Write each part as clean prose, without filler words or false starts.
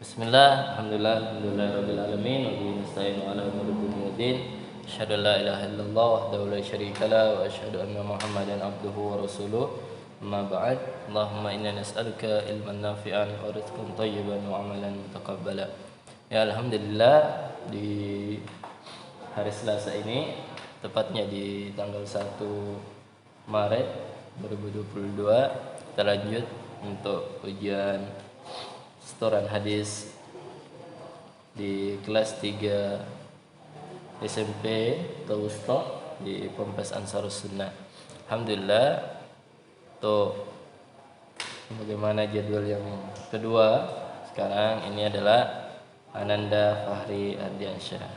Bismillah, alhamdulillah rabbil alamin, wa bihi nasta'inu ala umuri dunya waddin. Asyhadu an la ilaha illallah wahdahu la syarika lah wa asyhadu anna Muhammadan abduhu wa rasuluh. Amma ba'd. Allahumma inna nas'aluka ilman nafi'an wa rizqan thayyiban wa amalan mutaqabbala. Ya alhamdulillah, di hari Selasa ini, tepatnya di tanggal 1 Maret 2022, kita lanjut untuk ujian setoran hadis di kelas 3 SMP Tawustok di Ponpes Ansarus Sunnah. Alhamdulillah, untuk bagaimana jadwal yang kedua sekarang ini adalah Ananda Fahri Ardiansyah.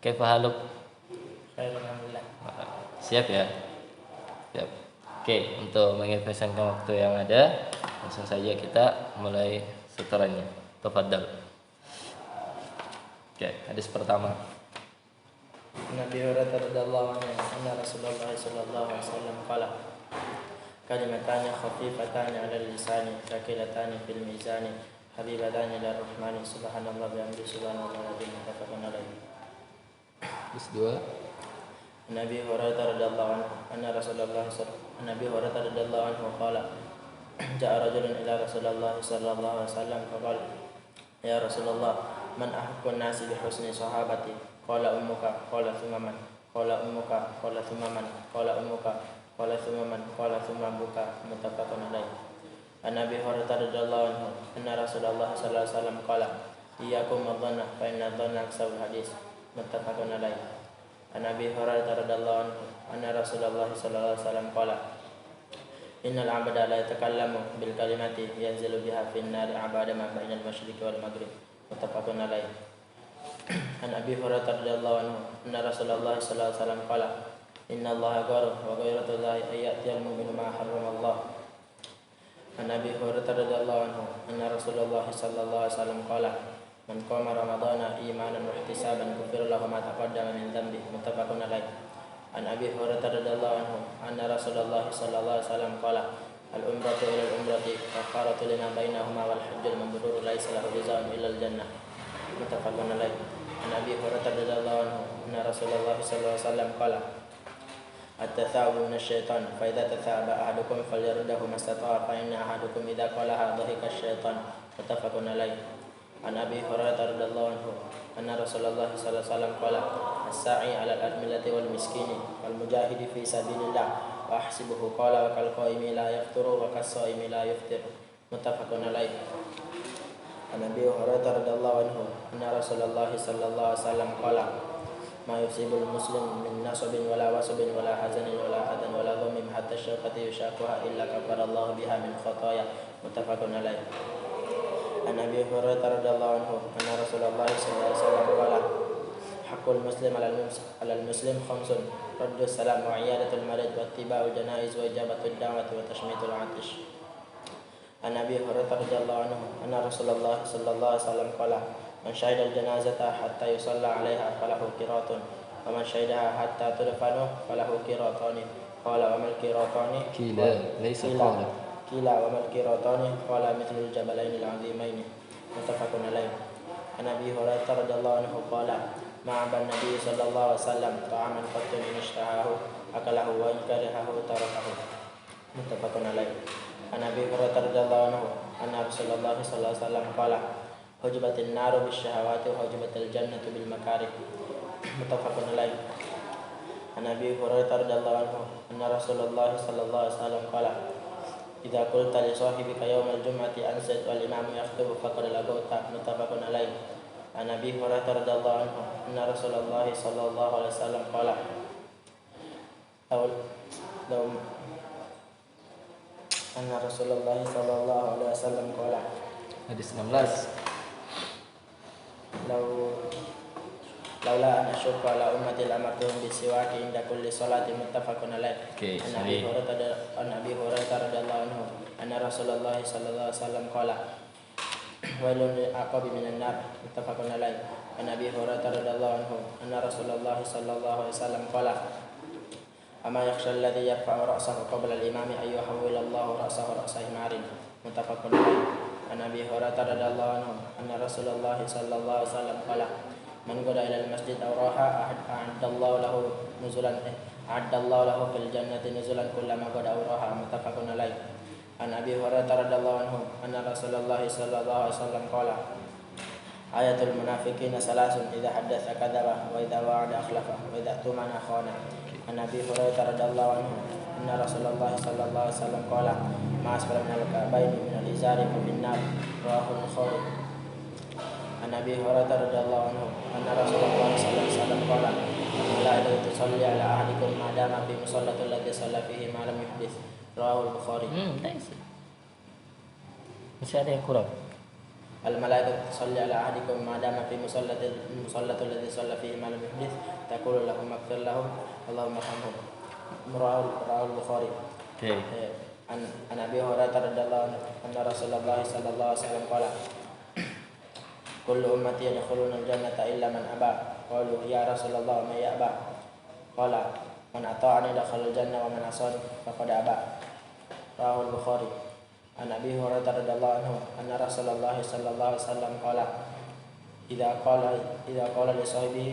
Kaifahaluk? Alhamdulillah. Siap ya? Siap. Oke, untuk mengefisienkan waktu yang ada, langsung saja kita mulai setorannya. Tafadhal. Oke, hadis pertama. Nabi Hurairah radhiyallahu anhu anna Rasulullah sallallahu alaihi wasallam qala kalimatani khafifatani 'ala al-lisani thaqilatani fil mizani habibatani ila rahmani subhanallah bihamdihi subhanallah muttafaqun alaihi. Hadis 2. Nabi Hurairah radhiyallahu anhu anna Nabi Hurairah radhiyallahu anhu qala ja'a rajulun ila Rasulullah sallallahu alaihi wasallam faqala ya Rasulullah man ahaqqun nasi bi husni sahabati qala ummuka qala thumma man qala ummuka qala thumma man qala ummuka qala thumma man qala thumma abuka muttafaqun alaihi. An Nabi Hurairah radhiyallahu anhu anna Rasulullah sallallahu alaihi wasallam qala iyyakum wadh-dhanna fa inna dhanna aksabul hadis muttafaqun alaihi. An Nabi Hurairah radhiyallahu anhu anna Rasulullah sallallahu alaihi wasallam qala innal 'abda la yatakallamu bil kalimati yanzilu biha fin nari 'abada ma bainal masyriqi wal maghrib muttafaqun alaihi. An Abi Hurairah radhiyallahu anhu anna Rasulullah sallallahu alaihi wasallam qala inna Allaha ghafurun wa ghayrullahi ayyatil mu'minu ma harrama Allah. An Abi Hurairah radhiyallahu anhu anna Rasulullah sallallahu alaihi wasallam qala man qama ramadhana imanan wa ihtisaban ghufira lahu ma taqaddama min dhanbi muttafaqun alaihi. An Abi Hurairah radhiyallahu anhu anna Rasulullah sallallahu alaihi wasallam qala al-umratu ila al-umrati kafaratu lima bainahuma wal hajjul mabrur laisa lahu jazaa'un illa al-jannah muttafaqun alaihi. An Abi Hurairah radhiyallahu anhu anna Rasulullah sallallahu alaihi wasallam qala at-tatha'ubu minasyaitan fa idza tatha'aba ahadukum falyaruddahu mastata'a fa inna ahadukum idza qalaha dhahika asy-syaitan muttafaqun alaihi. An Abi Hurairah radhiyallahu anhu anna Rasulullah sallallahu alaihi wasallam qala as-sa'i 'ala al-armilati wal miskini wal mujahidi fi sabilillah wa ahsibuhu qala wa kal qaimi la yafturu wa kas-shaimi la yuftir muttafaqun alaihi. An Abi Hurairah radhiyallahu anhu anna Rasulullah sallallahu alaihi wasallam qala ma yusibul muslim min nasabin wala wasabin wala hazanin wala hadan wala dhammin hatta syauqati yushaquha illa kafarallahu biha min khataaya muttafaqun alaihi. An Abi Hurairah radhiyallahu anhu anna Rasulullah sallallahu alaihi wasallam qala haqqul muslim 'alal muslim khamsun raddus salam wa 'iyadatul marid wa ittiba'ul janaiz wa ijabatud da'wati wa tashmitul 'atish. An Abi Hurairah radhiyallahu anhu anna Rasulullah sallallahu alaihi wasallam qala man syahida al-janazata hatta yusalla 'alaiha falahu qiratun wa man syahidaha hatta tudfanu falahu qiratani qala wa mal qiratani qila wa mal qiratani qala mithlul jabalaini al-'azimaini muttafaqun alaihi. An Abi Hurairah radhiyallahu anhu qala ma'aban nabiy sallallahu alaihi wasallam ta'aman qattun in ishtahahu akalahu wa in karihahu tarakahu muttafaqun alaihi. An Abi Hurairah radhiyallahu anhu anna Rasulullah sallallahu alaihi wasallam qala hujibatin naru bisyahawati wa hujibatil jannatu bil makarih muttafaqun alaihi. An Abi Hurairah radhiyallahu anhu anna Rasulullah sallallahu alaihi wasallam qala idza qulta li sahibika yawmal jum'ati ansit wal imamu yakhutubu faqad lagauta muttafaqun alaihi. An Abi Hurairah radhiyallahu anhu anna Rasulullah sallallahu alaihi wasallam qala anna Rasulullah sallallahu alaihi wasallam qala Hadis 16. laula an asyqa ala ummati lamartuhum bisiwaki inda kulli salati muttafaqun alaihi. Oke, An Abi Hurairah radhiyallahu anhu anna Rasulullah sallallahu alaihi wasallam qala wailun lil aqabi minan nar muttafaqun alaihi. An Abi Hurairah radhiyallahu anhu anna Rasulullah sallallahu alaihi wasallam qala ama yakhsha alladhi yarfa'u ra'sahu qabla al-imami ay yuhawwila Allahu ra'sahu ra'sa himarin muttafaqun alaihi. عن أبي هريرة رضي الله عنه أن رسول الله صلى الله عليه وسلم قال من غدا إلى المسجد أو راح أعد الله له نزلا أعد الله له في الجنة نزلا كلما غدا أو راح متفق عليه. عن أبي هريرة رضي الله عنه أن رسول الله صلى الله عليه وسلم قال آية المنافقين ثلاث إذا حدث كذب وإذا وعد أخلف وإذا اؤتمن خان. عن أبي هريرة رضي الله عنه أن رسول الله صلى الله عليه وسلم قال ما أسفل من الكعبين من الإزار ففي النار رواه البخاري. عن أبي هريرة رضي الله عنه أن رسول الله صلى الله عليه وسلم قال الملائكة تصلي على أحدكم ما دام في مصلى الذي صلى فيه ما لم يحدث رواه البخاري. Masih ada yang kurang. الملائكة تصلي على أحدكم ما دام في مصلى الذي صلى فيه ما لم يحدث تقول لهم اغفر لهم اللهم ارحمهم رواه البخاري. عن أبي هريرة رضي الله عنه أن رسول الله صلى الله عليه وسلم قال كل أمتي يدخلون الجنة إلا من أبى قالوا يا رسول الله من يأبى قال من أطاعني دخل الجنة ومن عصاني فقد أبى رواه البخاري. عن أبي هريرة رضي الله عنه أن رسول الله صلى الله عليه وسلم قال إذا قال لصاحبه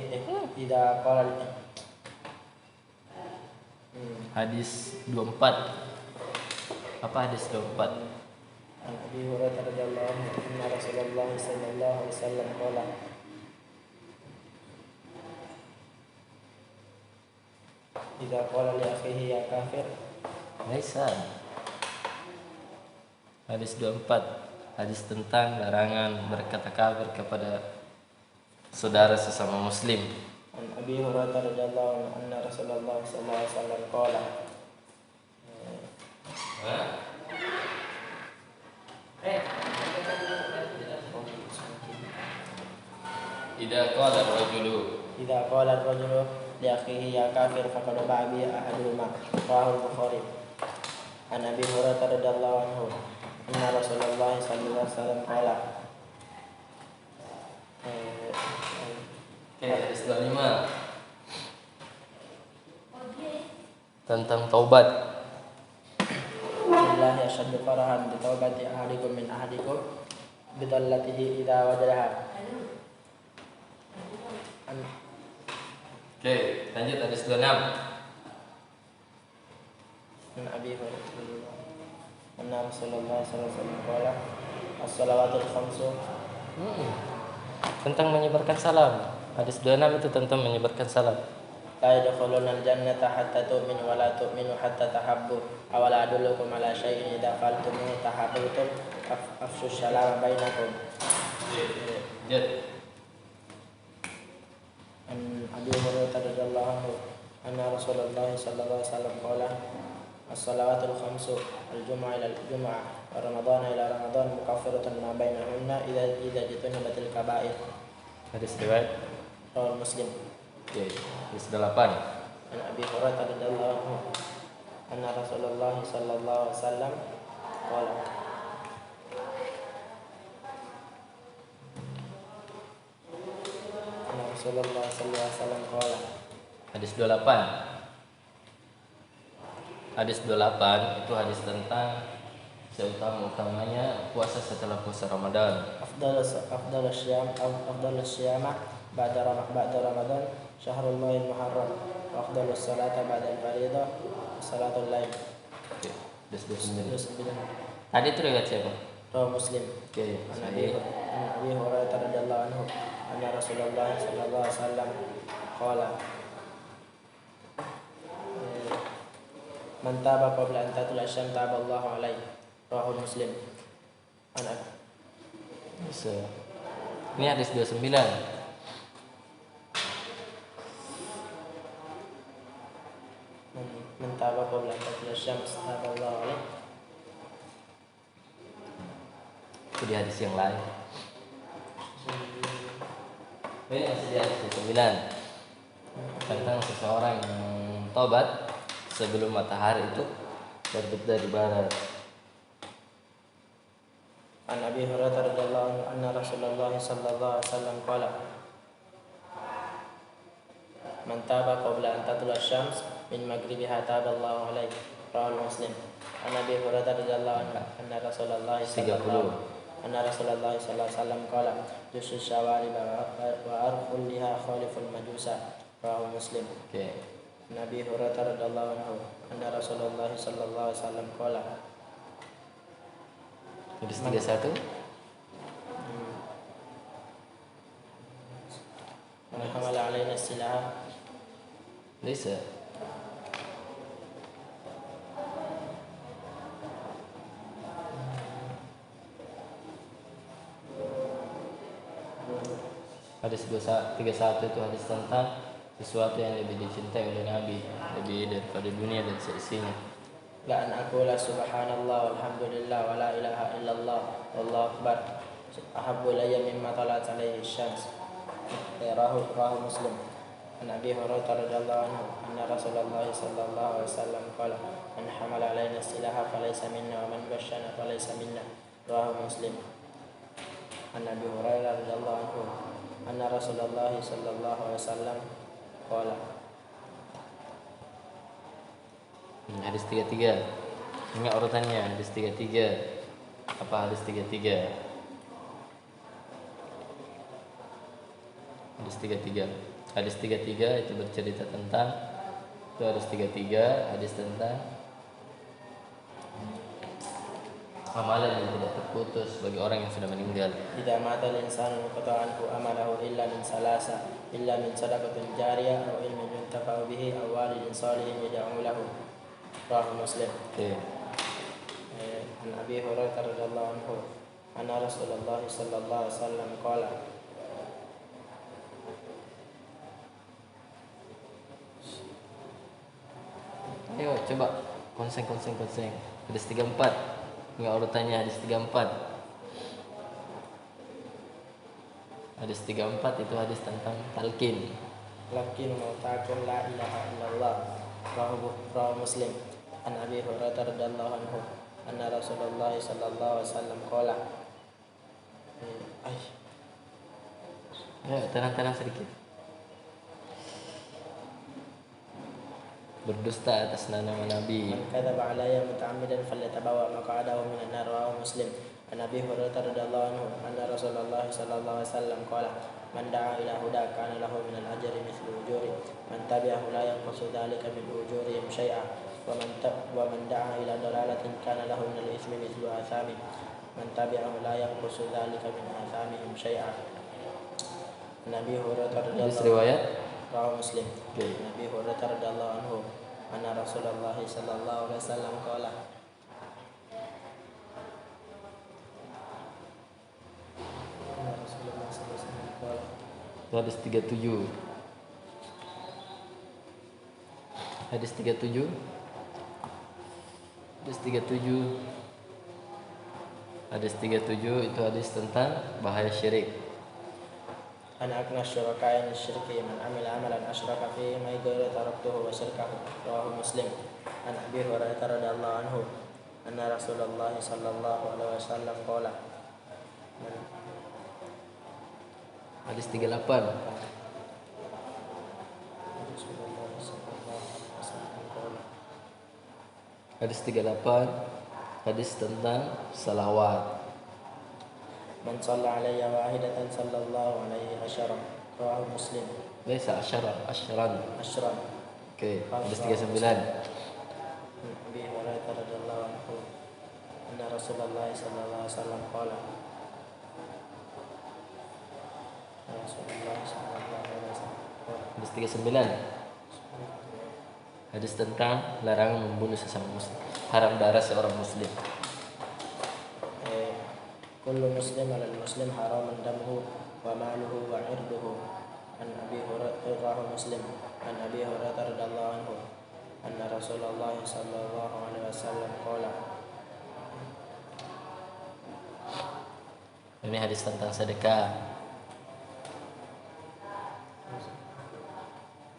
Hadis 24. Apa hadis 24? عن أبي هريرة رضي الله عنه أن رسول الله صلى الله عليه وسلم قال إذا قال لأخيه يا كافر. Laisa. Hadis 24. Hadis tentang larangan berkata kafir kepada saudara sesama muslim. عن أبي هريرة رضي الله عنه أن رسول الله صلى الله عليه وسلم قال إذا قال الرجل لأخيه يا كافر فقد باع به أحدهما رواه البخاري. عن أبي هريرة رضي الله عنه أن رسول الله صلى الله عليه وسلم قال Hadis 25 tentang taubat. الله أشد فرحا بتوبة أحدكم من أحدكم بضلته إذا وجدها. Lanjut hadis 26. عن أبي هريرة أن رسول الله صلى الله عليه وسلم قال الصلوات الخمس. Tentang menyebarkan salam. Hadis 26 itu tentang menyebarkan salam. لا يدخلون الجنة حتى تؤمنوا ولا تؤمنوا حتى تحبوا أولا أدلكم على شيء إذا فعلتموه تحاببتم أفشوا السلام بينكم. عن أبي هريرة رضي الله عنه أن رسول الله صلى الله عليه وسلم قال الصلوات الخمس الجمعة إلى الجمعة ورمضان إلى رمضان مكفرة ما بينهن إذا اجتنبت الكبائر. Hadis riwayat Muslim. Hadis 8. عن أبي هريرة رضي الله عنه أن رسول الله صلى الله عليه وسلم قال أن رسول الله صلى الله عليه وسلم قال. Hadis 28. Hadis 28 itu hadis tentang seutama-utamanya puasa setelah puasa Ramadan. أفضل الصيام بعد رمضان شهر الله المحرم وأفضل الصلاة بعد الفريضة صلاة الليل. Hadis 29. Hadis itu riwayat siapa? رواه مسلم. عن Sahih. أبي هريرة رضي الله عنه أن رسول الله صلى الله عليه وسلم قال من تاب قبل أن تطلع الشمس تاب الله عليه رواه مسلم. Ini hadis 29. من تاب قبل أن تطلع الشمس تاب الله عليه. Itu di hadis yang lain. Ini masih di hadis 29 tentang seseorang yang tobat sebelum matahari itu terbit dari barat. عن أبي هريرة رضي الله عنه أن رسول الله صلى الله عليه وسلم قال من تاب قبل أن تطلع الشمس من مغربها تاب الله عليه رواه مسلم. عن أبي هريرة رضي الله عنه أن رسول الله صلى الله أن رسول الله صلى الله عليه وسلم قال جس الشوارب وأرخ لها خالف المجوس رواه مسلم. Okey. Nabi Hurairah radhiyallahu anhu anna Rasulullah sallallahu alaihi wasallam qala Hadis 31. Man hamala alaina silaha Laisa. Hadis 31 itu hadis tentang sesuatu yang lebih dicintai oleh Nabi, lebih daripada dunia dan seisinya. la an aqula subhanallah walhamdulillah wa la ilaha illallah wallahu akbar ahabbu ilayya mimma talat alaihi syams. Rahu Muslim. An Abi Hurairah radhiyallahu anhu anna Rasulullah sallallahu alaihi wasallam qala man hamala alaina silaha falaysa minna wa man bashana falaysa minna. Rahu Muslim. An Abi Hurairah radhiyallahu anhu anna Rasulullah sallallahu alaihi wasallam qala Hadis 33. Ingat urutannya, hadis 33. Apa hadis 33? Hadis 33. Hadis 33 itu bercerita tentang hadis 33, hadis tentang amalan yang tidak terputus bagi orang yang sudah meninggal. idza mata al-insanu qata'anhu amalahu illa min salasa illa min sadaqatin jariyah aw ilmin yuntafa'u bihi aw walidin salihin yad'u lahu. Rahu Muslim. Okey. An Abi Hurairah radhiyallahu anhu anna Rasulullah sallallahu alaihi wasallam qala Ayo coba konseng. Hadis 34. Ingat urutannya hadis 34. Hadis 34 itu hadis tentang talqin. lakin mautakum la ilaha illallah. Rahu Muslim. An Abi Hurairah radhiyallahu anhu anna Rasulullah sallallahu alaihi wasallam qala Ya, tenang sedikit. Berdusta atas nama Nabi. man kadzaba alayya muta'ammidan falyatabawa maq'adahu minan nar. Rahu Muslim. An Abi Hurairah radhiyallahu anhu anna Rasulullah sallallahu alaihi wasallam qala man da'a ila huda kana lahu min al-ajri mithlu ujuri man tabi'ahu la yanqusu dhalika min ujurihim shay'a wa man da'a ila dalalatin kana lahu min al-ithmi mithlu athami man tabi'ahu la yanqusu dhalika min athamihim shay'a. Nabi Hurairah Hadis radhiyallahu riwayat. Rahu Muslim. Okey. Nabi Hurairah radhiyallahu anhu anna Rasulullah sallallahu alaihi wasallam qala Rasulullah sallallahu alaihi wasallam qala Itu hadis 37. Hadis 37. Hadis 37. Hadis 37 itu hadis tentang bahaya syirik. ana akna syurakain syirki man amila amalan asyraka fihi ma ghayra taraktuhu wa syirkahu. Rawahu Muslim. An Abi Hurairah radhiyallahu anhu anna Rasulullah sallallahu alaihi wasallam qala Hadis 38. Rasulullah sallallahu alaihi wasallam qala Hadis 38. Hadis tentang salawat. man shalla alayya wahidatan sallallahu alaihi asyara. Rawahu Muslim. Laisa asyara, asyran. Asyran. Okey, hadis 39. Abi Hurairah radhiyallahu anhu anna Rasulullah sallallahu alaihi wasallam qala Rasulullah sallallahu alaihi wasallam Hadis 39. Hadis tentang larangan membunuh sesama muslim. Haram darah seorang muslim. kullu muslim ala muslim haraman damuhu wa maluhu wa irduhu. An Abi Hurairah Muslim. An Abi Hurairah radhiyallahu anhu anna Rasulullah sallallahu alaihi wasallam qala Ini hadis tentang sedekah.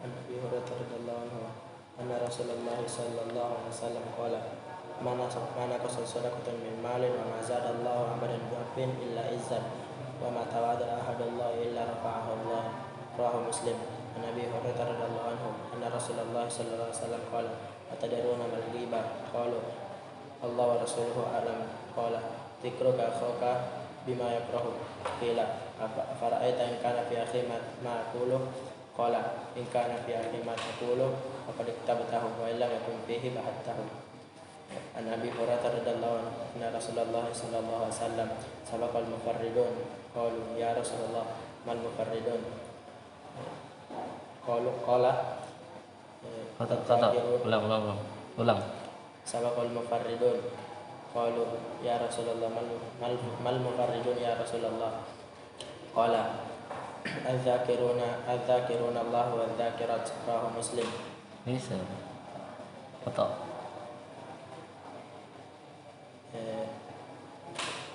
An Abi Hurairah radhiyallahu anhu anna Rasulullah sallallahu alaihi wasallam qala mana qasal sadaqatan min malin wa ma zada Allah abadan bi'afin illa izzan wa ma tawada ahadullah illa rafa'ahu Allah. Rawahu Muslim. An Abi Hurairah radhiyallahu anhu anna Rasulullah sallallahu alaihi wasallam qala atadaruna mal ghibah qalu Allah wa rasuluhu a'lam qala dzikruka akhaka بما يكره. قيل أفرأيت إن كان في أخي ما أقوله؟ قال إن كان في أخي ما تقوله فقد اكتبته وإن لم يكن فيه بحثته. عن أبي هريرة رضي الله عنه أن رسول الله صلى الله عليه وسلم سبق المفردون. قالوا يا رسول الله ما المفردون؟ قال ulang. سبق المفردون. قالوا يا رسول الله ما المفردون يا رسول الله؟ قال الذاكرون الله والذاكرات. رواه مسلم. Bisa. Kata.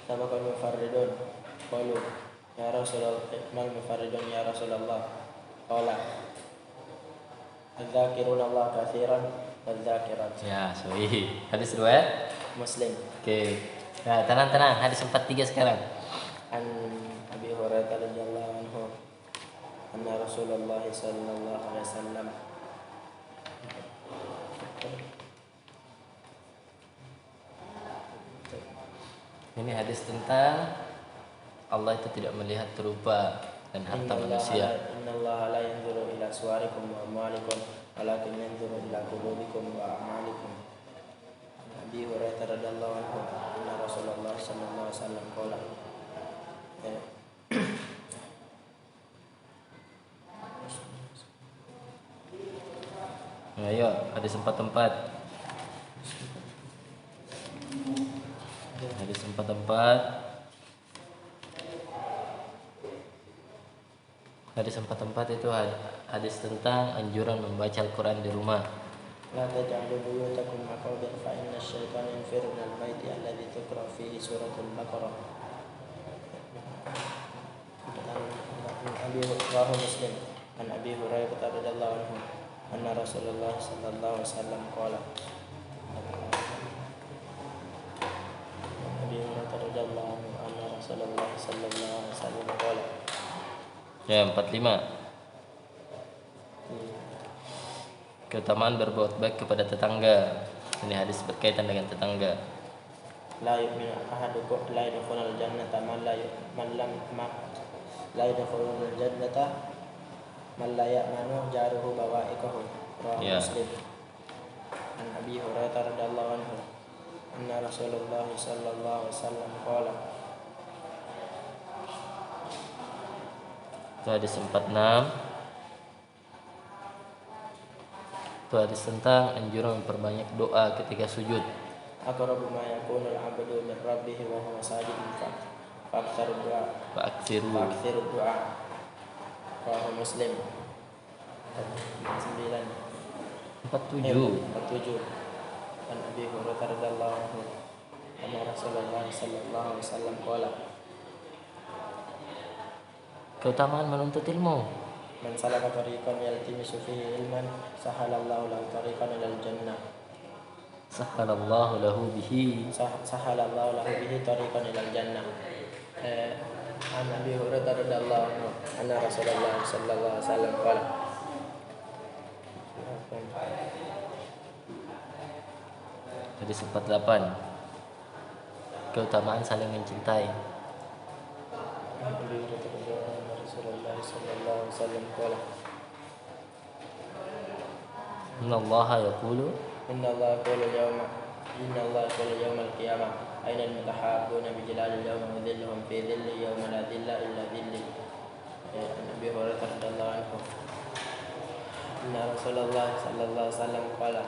سبق المفردون. قالوا يا رسول الله ما المفردون يا رسول الله؟ قال الذاكرون الله كثيرا والذاكرات. Ya, sahih. Hadis riwayat Muslim. Oke. Nah, tenang. Hadis 43 sekarang. An Abi Hurairah radhiyallahu anhu anna Rasulullah sallallahu alaihi wasallam Ini hadis tentang Allah itu tidak melihat rupa dan harta manusia. Innallaha la yanzuru ila suwarikum wa amwalikum walakin yanzuru ila qulubikum wa a'malikum. Abi Hurairah radhiyallahu anhu anna Rasulullah sallallahu alaihi wasallam qala Ayo, hadis 44. Hadis 44. Hadis 44 itu hadis tentang anjuran membaca Al-Quran di rumah. La taj'alu buyutakum maqabir fa inna asy-syaitana yanfiru minal baiti alladzi tuqra fihi suratul Baqarah. Abi Hurairah Muslim. An Abi Hurairah radhiyallahu anhu anna Rasulullah sallallahu alaihi wasallam qala. Abi Hurairah radhiyallahu anhu anna Rasulullah sallallahu alaihi wasallam qala. Ya, 45. Keutamaan berbuat baik kepada tetangga. Ini hadis berkaitan dengan tetangga. La yu'minu ahadukum la yadkhulul jannata man la yadkhulul jannata man la ya'manu jaruhu bawa'iqahu. Rawahu Muslim. An Abi Hurairah radhiyallahu anhu anna Rasulullah sallallahu alaihi wasallam qala. Itu hadis 46. Itu hadis tentang anjuran memperbanyak doa ketika sujud. Aqrabu ma yakunul 'abdu min rabbih wa huwa sajidun fa'aktsiru du'a. Rawahu Muslim. 47. An Abi Hurairah radhiyallahu anhu anna Rasulullah sallallahu alaihi wasallam qala. Keutamaan menuntut ilmu. Man salaka tariqan yaltamisu fihi ilman sahalallahu lahu tariqan ilal jannah. Sahalallahu lahu bihi tariqan ilal jannah. An Abi Hurairah radhiyallahu anhu anna Rasulullah sallallahu alaihi wasallam qala. Hadis 48. Keutamaan saling mencintai. Rasulullah sallallahu alaihi wasallam qala. Innallaha yaqulu yawmal qiyamah aina al-mutahabbuna bi jalalil yawma wa dhilluhum fi dhilli yawma la dhilla illa dhilli. Nabi Hurairah radhiyallahu anhu anna Rasulullah sallallahu alaihi wasallam qala.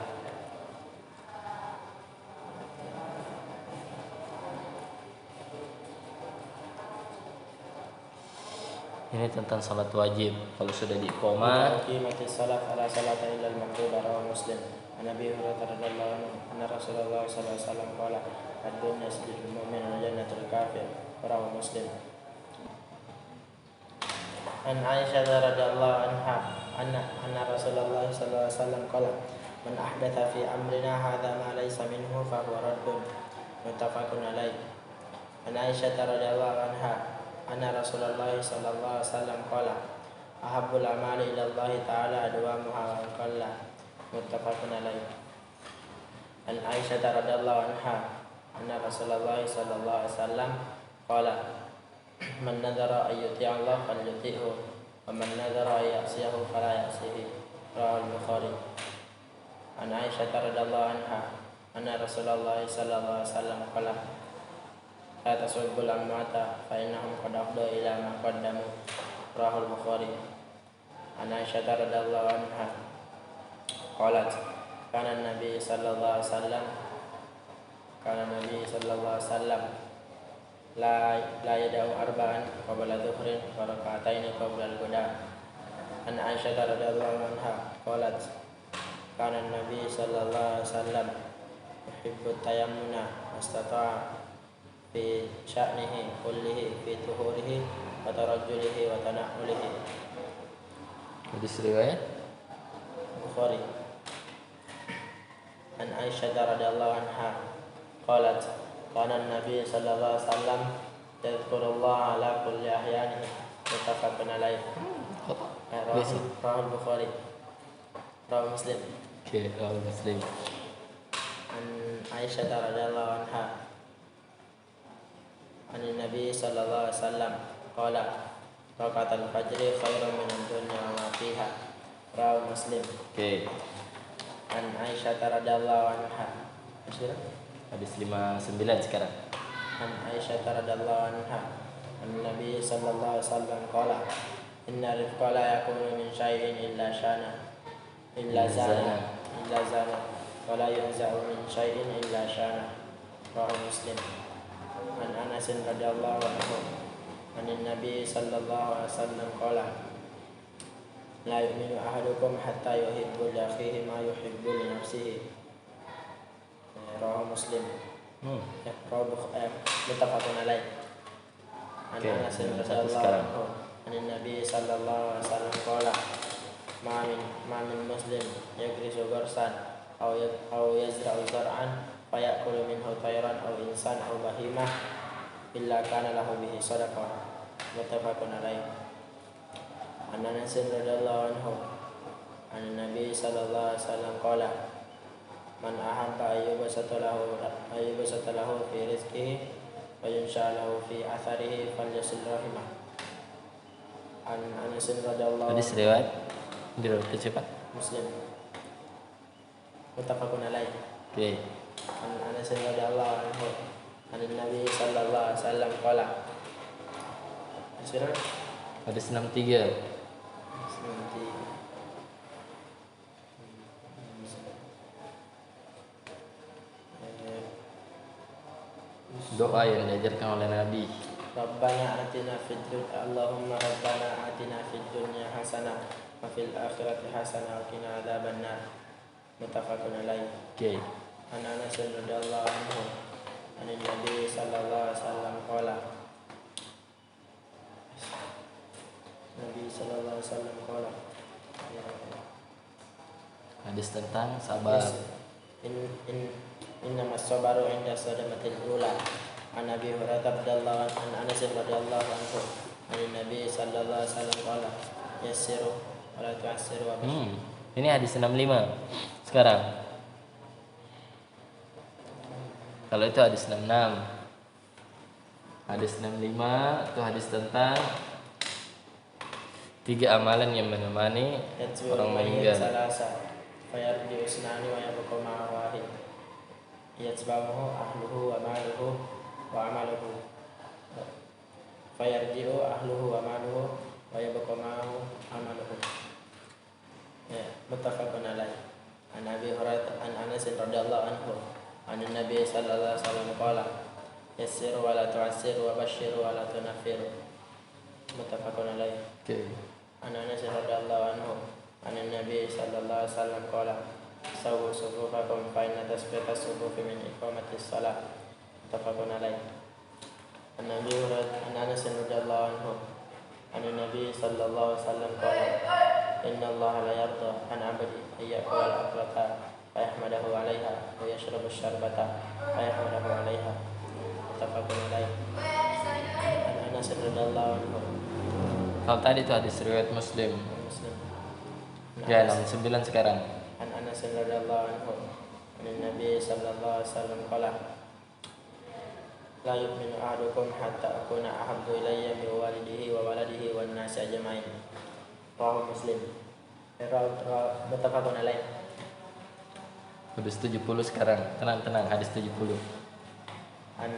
Ini tentang salat wajib. Kalau sudah diiqamah, qimatis salat ala salata illa al-maktuba. Rawahu Muslim. An Abi Hurairah radhiyallahu anhu anna Rasulullah sallallahu alaihi wasallam qala ad-dunya sijnul mu'min wa jannatul kafir. Rawahu Muslim. An Aisyah radhiyallahu anha anna Rasulullah sallallahu alaihi wasallam qala man ahdatha fi amrina hadza ma laysa minhu fa huwa raddun. Muttafaqun alaih. An Aisyah radhiyallahu anha anna Rasulullah sallallahu alaihi wasallam qala ahabbul amali ila Allah ta'ala adwamuha wa qalla. Muttafaqun alaih. An Aisyah radhiyallahu anha anna Rasulullah sallallahu alaihi wasallam qala Man nadhara an yuti'a Allah falyuti'hu wa man nadhara an ya'siyahu fala ya'sihi. Rawahu Bukhari. An Aisyah radhiyallahu anha anna Rasulullah sallallahu alaihi wasallam qala la tasubbul amwata fa innahum qad afdau ila ma qaddamu. Rawahu Bukhari. An Aisyah radhiyallahu anha qalat kana Nabi sallallahu alaihi wasallam la yada'u arba'an qabla dhuhrin wa rak'ataini qabla al-ghada. An Aisyah radhiyallahu anha qalat kana Nabi sallallahu alaihi wasallam yuhibbu tayammuna mastata'a fi sya'nihi kullihi fi tuhurihi wa tarajjulihi wa tana'ulihi. Hadis riwayat Bukhari. An Aisyah radhiyallahu anha qalat kana Nabi sallallahu alaihi wasallam yadhkurullah ala kulli ahyanihi. Muttafaqun alaih. Rawahu Bukhari. Rawahu Muslim. Oke, rawahu Muslim. An Aisyah radhiyallahu anha an Nabi sallallahu alaihi wasallam qala rakatul fajri khairun min ad-dunya wa ma fiha. Rawahu Muslim. Oke. An Aisyah radhiyallahu anha. Hadis 59 sekarang. An Aisyah radhiyallahu anha an Nabi sallallahu alaihi wasallam qala inna rifqa la yakunu min syai'in illa zana wa la yunza'u min syai'in illa syana. Rawahu Muslim. An Anas radhiyallahu anhu an Nabi sallallahu alaihi wasallam qala la yu'minu ahadukum hatta yuhibbu li akhihi ma yuhibbu li nafsihi. Rawahu Muslim. Muttafaqun alaih. An Anas radhiyallahu anhu an Nabi sallallahu alaihi wasallam qala ma min muslim yagrisu gharsan aw yazra'u zar'an fayakulu minhu tayran aw insan aw bahimah illa kana lahu bihi sadaqah. Muttafaqun alaih. An Anas radhiyallahu anhu an Nabi sallallahu alaihi wasallam qala man ahabba ayyubasata lahu fi rizqihi wa yunsha lahu fi atharihi falyasil rahimah. An Anas radhiyallahu Hadis riwayat dirujuk cepat. Muslim. Muttafaqun alaih. Oke. An Anas radhiyallahu anhu an Nabi sallallahu alaihi wasallam qala Hadis 63. Doa yang diajarkan oleh Nabi. Rabbana atina fid dunya Allahumma rabbana atina fid dunya hasanah wa fil akhirati hasanah wa qina adzabannar. Muttafaqun alaih. Oke. An Anas radhiyallahu anhu an Nabi sallallahu alaihi wasallam qala Nabi sallallahu alaihi wasallam qala Hadis tentang sabar. Innamas sabaru inda sadamatil ula. An Nabi Hurairah radhiyallahu anhu an Anas radhiyallahu anhu an Nabi sallallahu alaihi wasallam qala yassiru wa la tu'assiru wa bashir. Ini hadis 65. Sekarang kalau itu hadis 66. Hadis 65 itu hadis tentang 3 amalan yang menemani orang meninggal. Fayarji usnani wa yabqa ma'a wahid yatba'uhu ahluhu wa maluhu wa amaluhu. Fayarji'u ahluhu wa maluhu wa yabqa ma'ahu amaluhu. Muttafaqun alaih. An Abi Hurairah an Anas radhiyallahu anhu an Nabi sallallahu alaihi wasallam qala yassiru wa la tu'assiru wa basyiru wa la tunaffiru. Muttafaqun alaih. Oke. An Anas radhiyallahu anhu an Nabi sallallahu alaihi wasallam qala sawu sufufakum fa inna tasbihata sufufi min iqamatis shalah. Muttafaqun alaih. An Nabi an Anas radhiyallahu anhu an Nabi sallallahu alaihi wasallam qala inna Allah la yarda an 'abdi ayyakula al-aklata fa yahmadahu 'alaiha wa yashrabu asy-syarbata fa yahmadahu 'alaiha. Muttafaqun alaih. An Anas radhiyallahu anhu. Kalau tadi itu hadis riwayat Muslim. Muslim. Ya, 69 sekarang. An Anas radhiyallahu anhu an Nabi sallallahu alaihi wasallam qala la yu'minu ahadukum hatta akuna ahabbu ilayya min walidihi wa waladihi wan nasi ajma'in. Rawahu Muslim. Muttafaqun alaih. Hadis 70 sekarang. Tenang, hadis 70. An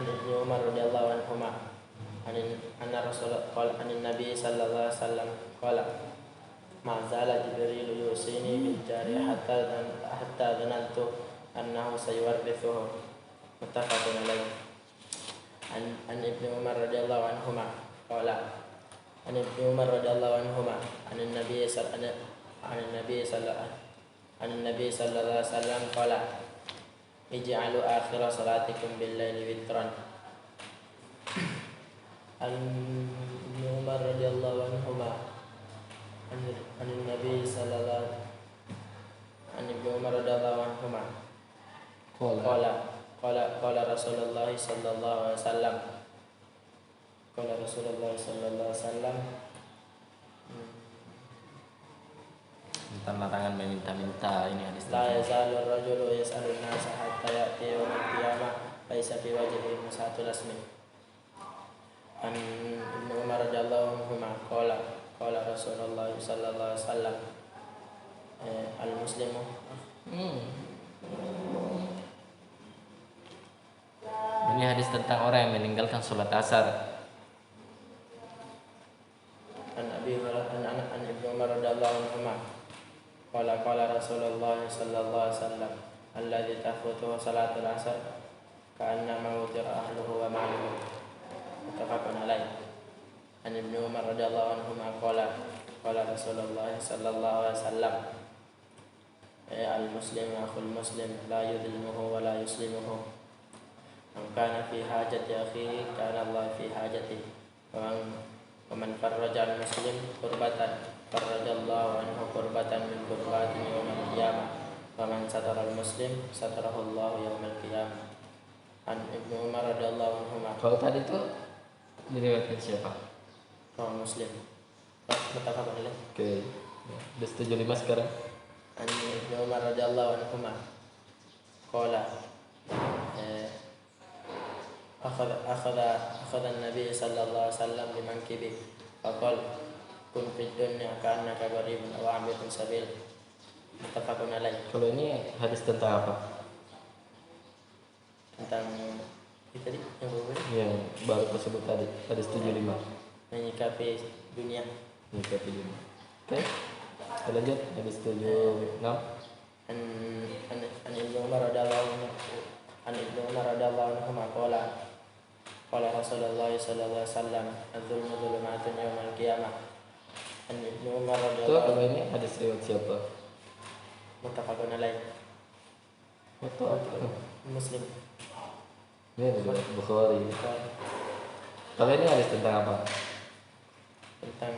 Ibnu Umar radhiyallahu anhuma anna Rasulullah qala anin Nabi sallallahu alaihi wasallam qala ma zala Jibril yusini bil jari hatta dhanantu annahu sayuwarrithuhu. Muttafaqun alaih. An Ibnu Umar radhiyallahu anhuma qala an Ibnu Umar radhiyallahu anhuma anin Nabi sallallahu alaihi wasallam qala ij'alu akhira salatikum bil-laili witran. An Ibnu Umar radhiyallahu anhuma an Nabi sallallahu an Ibnu Umar radhiyallahu anhuma qala Rasulullah sallallahu alaihi wasallam Tentang larangan meminta-minta, ini hadis la yazalu ar-rajulu yas'alu an-nasa hatta ya'ti yawmal qiyamah laisa fi wajhihi musatul asmi. An Ibnu Umar radhiyallahu anhuma qala Rasulullah sallallahu alaihi wasallam al-muslimu Ini hadis tentang orang yang meninggalkan sholat asar. an Ibnu Umar radhiyallahu anhuma qala Rasulullah sallallahu alaihi wasallam alladzi tafutuhu salatul asar ka'annama wutira ahluhu wa maluhu. Muttafaqun alaih. An Ibnu Umar radhiyallahu anhuma qala Rasulullah sallallahu alaihi wasallam al-muslimu akhul muslim la yudhlimuhu wa la yuslimuhu. Man kana fi hajati akhihi kana Allah fi hajatihi. Wa man farraja al-muslim kurbatan farrajallahu anhu kurbatan min kurbatin yawmal qiyamah. Wa man satara al-muslim satarahu Allah yawmal qiyamah. An Ibnu Umar radhiyallahu anhuma. Kalau tadi itu diriwayatkan siapa? Rawahu Muslim. Muttafaqun alaih. Oke. Hadis 75 sekarang. An Ibnu Umar radhiyallahu anhuma qala akhadha an-nabi sallallahu alaihi wasallam bimankibi faqala kun fid dunya ka'annaka gharibun aw 'abidun sabil. Muttafaqun alaih. Kalau ini hadis tentang apa? Tentang itu tadi yang berbeda Yang baru tersebut tadi, hadis 75. menyikapi dunia. Menyikapi dunia. Oke. Kita lanjut hadis 76. An Ibnu Umar radhiyallahu anhu qala Rasulullah sallallahu alaihi wasallam az-zulmu dhulumatun yawmal qiyamah. An Ibnu Umar Itu radhiyallahu kalau ini hadis riwayat siapa? muttafaqun alaih. Itu apa? Muslim. Ini riwayat Bukhari. Kalau ini hadis tentang apa? Tentang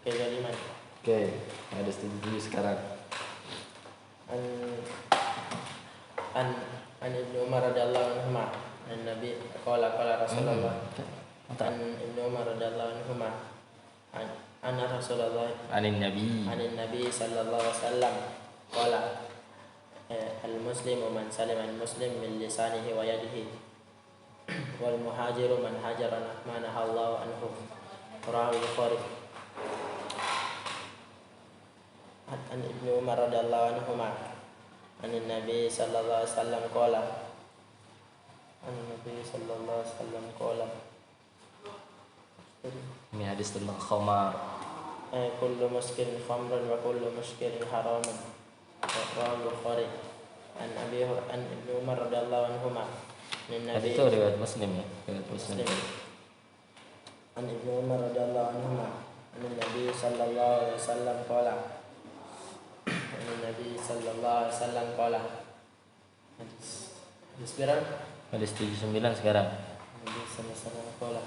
kezaliman. Oke, hadis 77 sekarang. An Ibnu Umar radhiyallahu anhu an Nabi qala Rasulullah an Ibnu Umar radhiyallahu anhu anna Rasulullah Anin Nabi. sallallahu alaihi wasallam qala al muslimu man salima al muslim min lisanihi wa yadihi wal muhajiru man hajara ma nahallahu anhu. Rawahu Bukhari. An Ibnu Umar radhiyallahu anhu an Nabi sallallahu alaihi wasallam qala Ini hadis tentang khamar. kullu muskirin khamrun wa kullu muskirin haramun. Rawahu Bukhari. An Ibnu Umar radhiyallahu anhu an Hadis itu riwayat Muslim ya, riwayat Muslim. An Ibnu Umar radhiyallahu anhu an Nabi sallallahu alaihi wasallam qala hadis berapa? Hadis 79 sekarang. Nabi sallallahu alaihi wasallam qala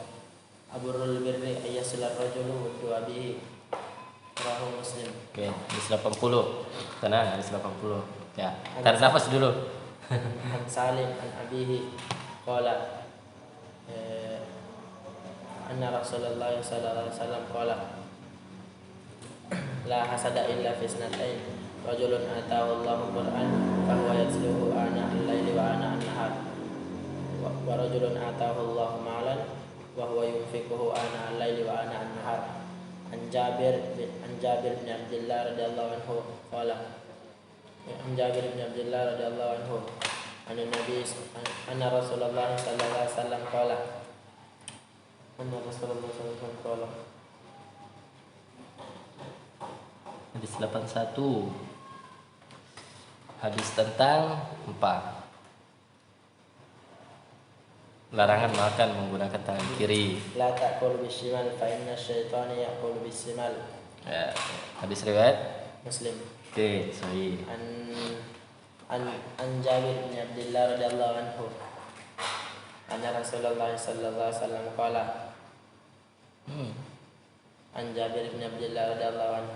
aburul birri ayyasil rajulu wa bihi. Rawahu Muslim. Oke, hadis 80. Tenang, hadis 80. Ya, tarik nafas dulu. An Salim an abihi qala anna Rasulullah sallallahu alaihi wasallam qala la hasada illa fi isnatain rajulun atahu Allahu Qur'an fa huwa yatluhu ana al-laili wa ana an-nahar ورجل آتاه الله مالا وهو ينفقه آناء الليل وآناء النهار عن جابر بن عبد الله رضي الله عنه قال عن جابر بن عبد الله رضي الله عنه عن النبي أن رسول الله صلى الله عليه وسلم قال أن رسول الله صلى الله عليه وسلم قال Hadis 81. Hadis tentang 4. Larangan makan menggunakan tangan kiri. لا تأكل بالشمال فإن الشيطان يأكل بالشمال. Ya, hadis riwayat مسلم. Oke, sahih. عن جابر بن عبد الله رضي الله عنه أن رسول الله صلى الله عليه وسلم قال عن جابر بن عبد الله رضي الله عنه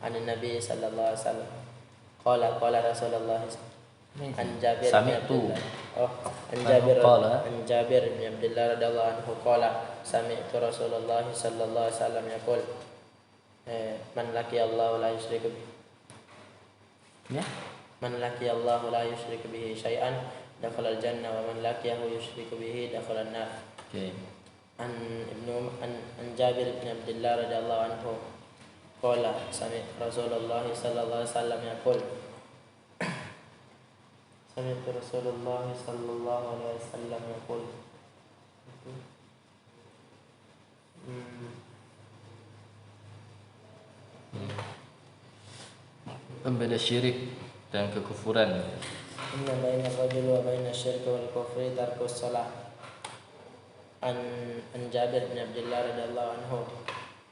عن النبي صلى الله عليه وسلم قال رسول الله عن جابر بن عبد الله عن جابر بن عبد الله رضي الله عنه قال سمعت رسول الله صلى الله عليه وسلم يقول من لقي الله لا يشرك به من لقي الله لا يشرك به شيئا دخل الجنة ومن لقيه يشرك به دخل النار. عن جابر بن عبد الله رضي الله عنه قال سمعت رسول الله صلى الله عليه وسلم يقول سمعت رسول الله صلى الله عليه وسلم يقول Membeda syirik dan kekufuran. Inna baina rajul wa baina syirk wal kufri tarkus shalah. An Jabir bin Abdullah radhiyallahu anhu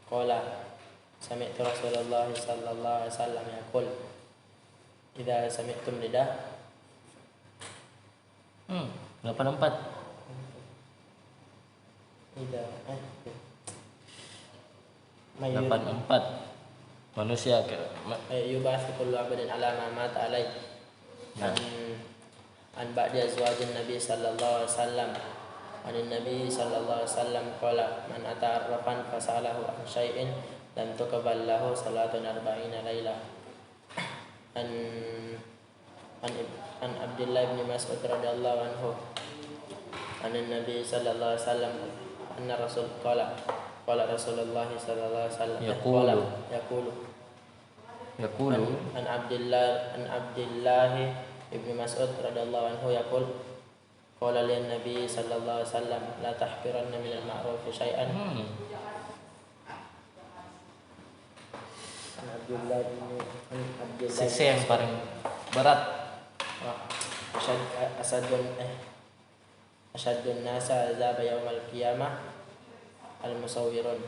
qala sami'tu Rasulullah sallallahu alaihi wasallam yaqul idza sami'tum nidah 84. idza 84. Manusia yub'atsu kullu 'abdin 'ala ma mata alaihi. An ba'di azwajin Nabi sallallahu alaihi wasallam. An Nabi sallallahu alaihi wasallam qala man ata arrafan fasalahu an syai'in lam tuqbal lahu salatun arba'ina laila. An Abdullah bin Mas'ud radhiyallahu anhu an Nabi sallallahu alaihi wasallam anna Rasul qala Rasulullah sallallahu alaihi wasallam yaqulu an Abdullah ibn Mas'ud radhiyallahu anhu yaqul qala li Nabi sallallahu alaihi wasallam la tahqiranna min al-ma'ruf syai'an. Abdullah sisi yang paling berat. Asyadun nasa azab yaumal qiyamah al-musawwirun.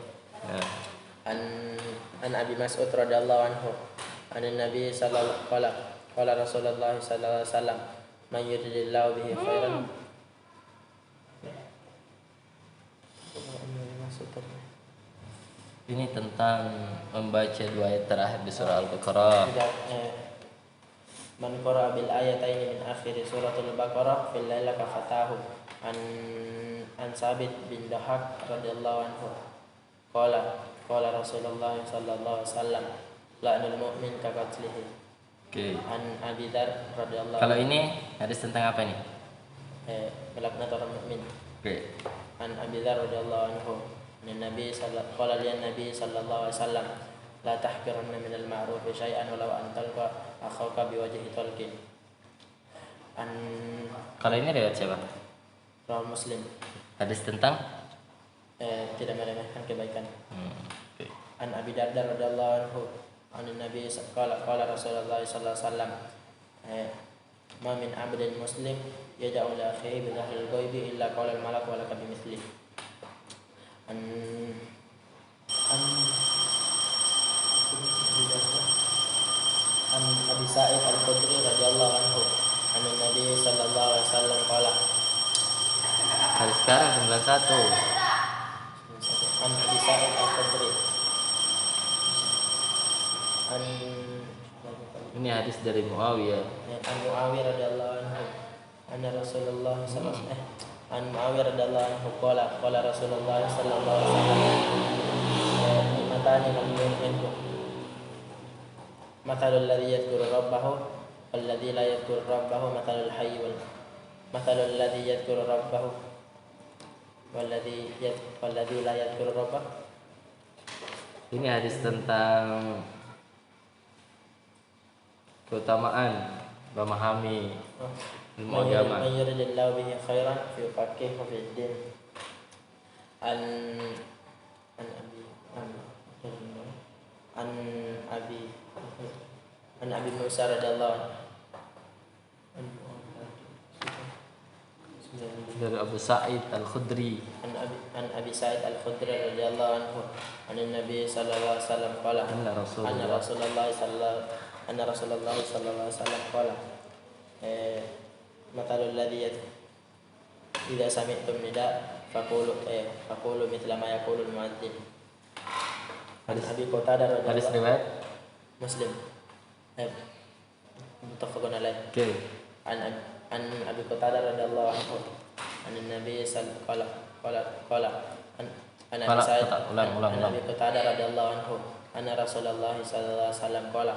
An Abi Mas'ud radhiyallahu anhu an Nabi sallallahu qala Rasulullah sallallahu alaihi wasallam man yuridillahu bihi khairan. Ini tentang membaca dua ayat terakhir di surah Al-Baqarah. Man qara bil ayataini min akhir suratul Baqarah fil laila ka fatahu. An Sabit bin Dahak radhiyallahu anhu qala Rasulullah sallallahu alaihi wasallam la'nul mu'min ka qatlihi. An Abi Dzar radhiyallahu. Kalau ini hadis tentang apa nih? Melaknat orang mukmin. An Abi Dzar radhiyallahu anhu Nabi sallallahu alaihi wasallam la tahqiranna min al-ma'ruf syai'an walau an talqa akhaka biwajhi talqin. Kalau ini riwayat siapa? Rawal Muslim. Hadis tentang tidak meremehkan kebaikan. An Abi Darda radhiyallahu anhu an Nabi qala Rasulullah sallallahu alaihi wasallam ma min 'abdin muslim yad'u li akhihi bi dhahril ghaibi illa qala al-malak wa laka bimithli. An Abi Sa'id Al-Khudri radhiyallahu anhu an Nabi sallallahu alaihi wasallam qala hadis sekarang 91. An Abi Sa'id Al-Khudri ini hadis dari Muawiyah. An Muawiyah radhiyallahu anhu anna Rasulullah sallallahu alaihi wasallam an Muawiyah radhiyallahu anhu qala Rasulullah sallallahu alaihi wasallam matani lam yu'minu mathalul ladzi yadhkuru rabbahu wal ladzi la yadhkuru rabbahu mathalul hayy wal mathalul ladzi yadhkuru rabbahu walladzi la yadhkuru rabbah. Ini hadis tentang keutamaan memahami ilmu agama. Man yuridillahu bihi khairan yufaqihu fid din. An Abi Musa radhiyallahu anhu. Dari Abu Sa'id Al-Khudri. An Abi Sa'id Al-Khudri radhiyallahu anhu. An Nabi sallallahu alaihi wasallam qala. Anna Rasulullah sallallahu alaihi wasallam qala. Matalul ladzi idza sami'tum nida faqulu mithla ma yaqulu al-mu'adzin. Hadis Abi Qatadah radhiyallahu anhu. Hadis riwayat Muslim. Muttafaqun alaih. Oke. An Abi Qatadah radhiyallahu anhu. An Nabi sallallahu Abi Qatadah radhiyallahu anhu. Anna Rasulullah sallallahu alaihi wasallam qala.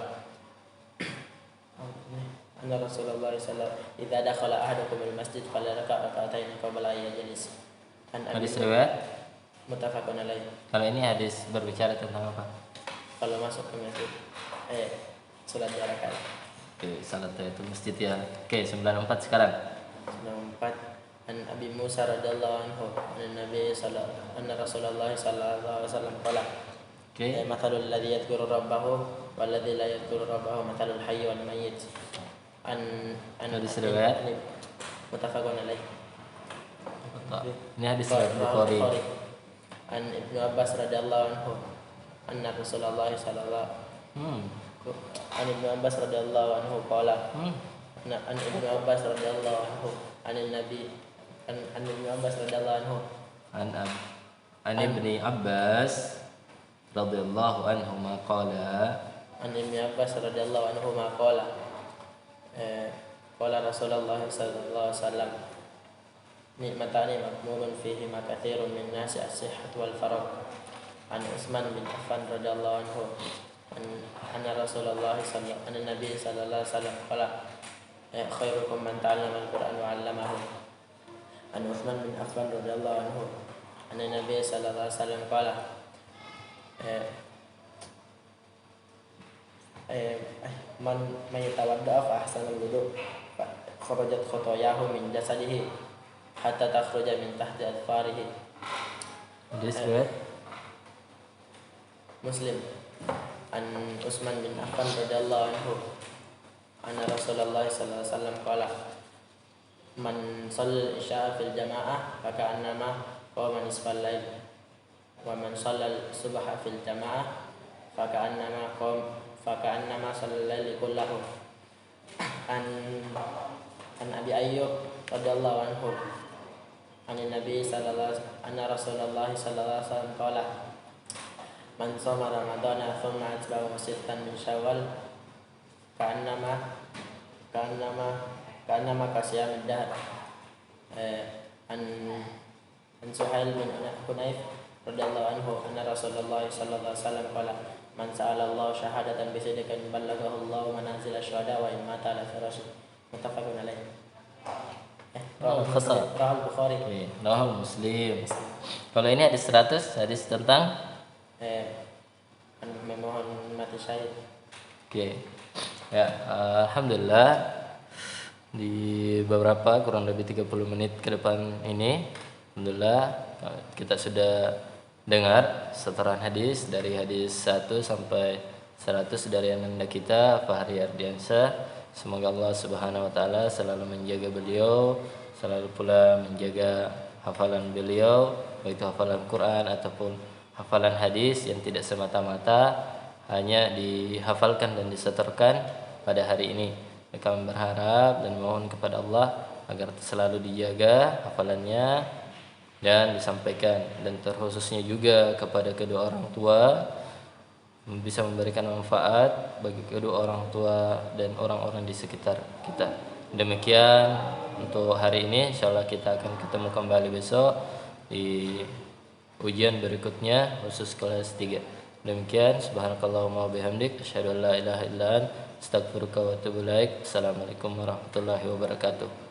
Anna Rasulullah sallallahu idza dakhala ahadukum al-masjid falyarka' rak'atayn qabla an yajlis. Hadis riwayat Muttafaqun alaih. Kalau ini hadis berbicara tentang apa? Kalau masuk ke masjid salat 2 rakaat. Oke, salat itu masjid ya. Oke, 94 sekarang. 94. An Abi Musa radhiyallahu anhu anna Rasulullah sallallahu alaihi wasallam qala. Oke. Mathalul ladzi yadhkuru rabbahu wal ladzi la yadhkuru rabbahu mathalul hayy wal mayyit. Hadis riwayat Muttafaqun alaih. Ini hadis riwayat Bukhari. An Ibnu Abbas radhiyallahu anhu anna Rasulullah sallallahu An Ibnu Abbas radhiyallahu anhu qala. An Ibnu Abbas radhiyallahu anhu an Nabi an Ibnu Abbas radhiyallahu anhu An Ibni Abbas radhiyallahu anhu qala. An Ibnu Abbas radhiyallahu anhu qala. Qala Rasulullah sallallahu alaihi wasallam ni'matani makmurun fihi ma katsirun min nasi as-sihhat wal faragh. An Utsman bin Affan radhiyallahu anhu anna Rasulullah sallallahu alaihi Nabi sallallahu alaihi wasallam qala khairukum man ta'allama al-Qur'an wa 'allamahu. An Utsman bin Affan radhiyallahu anhu anna Nabi sallallahu alaihi wasallam qala man yatawadda fa ahsana al-wudu fa kharajat khotoyahu min jasadihi hatta takhruja min tahti adfarihi. Hadis riwayat Muslim. An Utsman bin Affan radhiyallahu anhu anna Rasulullah sallallahu alaihi wasallam qala man shalla al-isya fil jamaah fa ka'annama qama nisfal lail wa man shalla al-subha fil jamaah fa ka'annama shalla al-lail kullahu. An Abi Ayyub radhiyallahu anhu Nabi sallallahu anna Rasulullah sallallahu alaihi wasallam qala man shoma ramadhana thumma atba'ahu sittan min syawal ka'annama kasiyamid dahr. An Suhail bin Hunayf radhiyallahu anhu anna Rasulullah sallallahu alaihi wasallam qala man sa'ala Allah syahadatan bi sidqin ballaghahu Allah manazil asy-syuhada wa in mata ala firashi. Muttafaqun alaih. Rahul Bukhari. Rahul Muslim. Kalau ini hadis 100, hadis tentang memohon mati syahid. Oke. Ya, alhamdulillah di beberapa kurang lebih 30 menit ke depan ini alhamdulillah kita sudah dengar setoran hadis dari hadis 1 sampai 100 dari ananda kita Fahri Ardiansyah. Semoga Allah Subhanahu wa taala selalu menjaga beliau, selalu pula menjaga hafalan beliau, baik itu hafalan Quran ataupun hafalan hadis yang tidak semata-mata hanya dihafalkan dan disetorkan pada hari ini. Kami berharap dan mohon kepada Allah agar selalu dijaga hafalannya dan disampaikan, dan terkhususnya juga kepada kedua orang tua bisa memberikan manfaat bagi kedua orang tua dan orang-orang di sekitar kita. Demikian untuk hari ini, insyaallah kita akan ketemu kembali besok di ujian berikutnya khusus kelas 3. Demikian, subhanakallahumma wa bihamdik asyhadu an la ilaha illa anta astaghfiruka wa atubu ilaik. Assalamualaikum warahmatullahi wabarakatuh.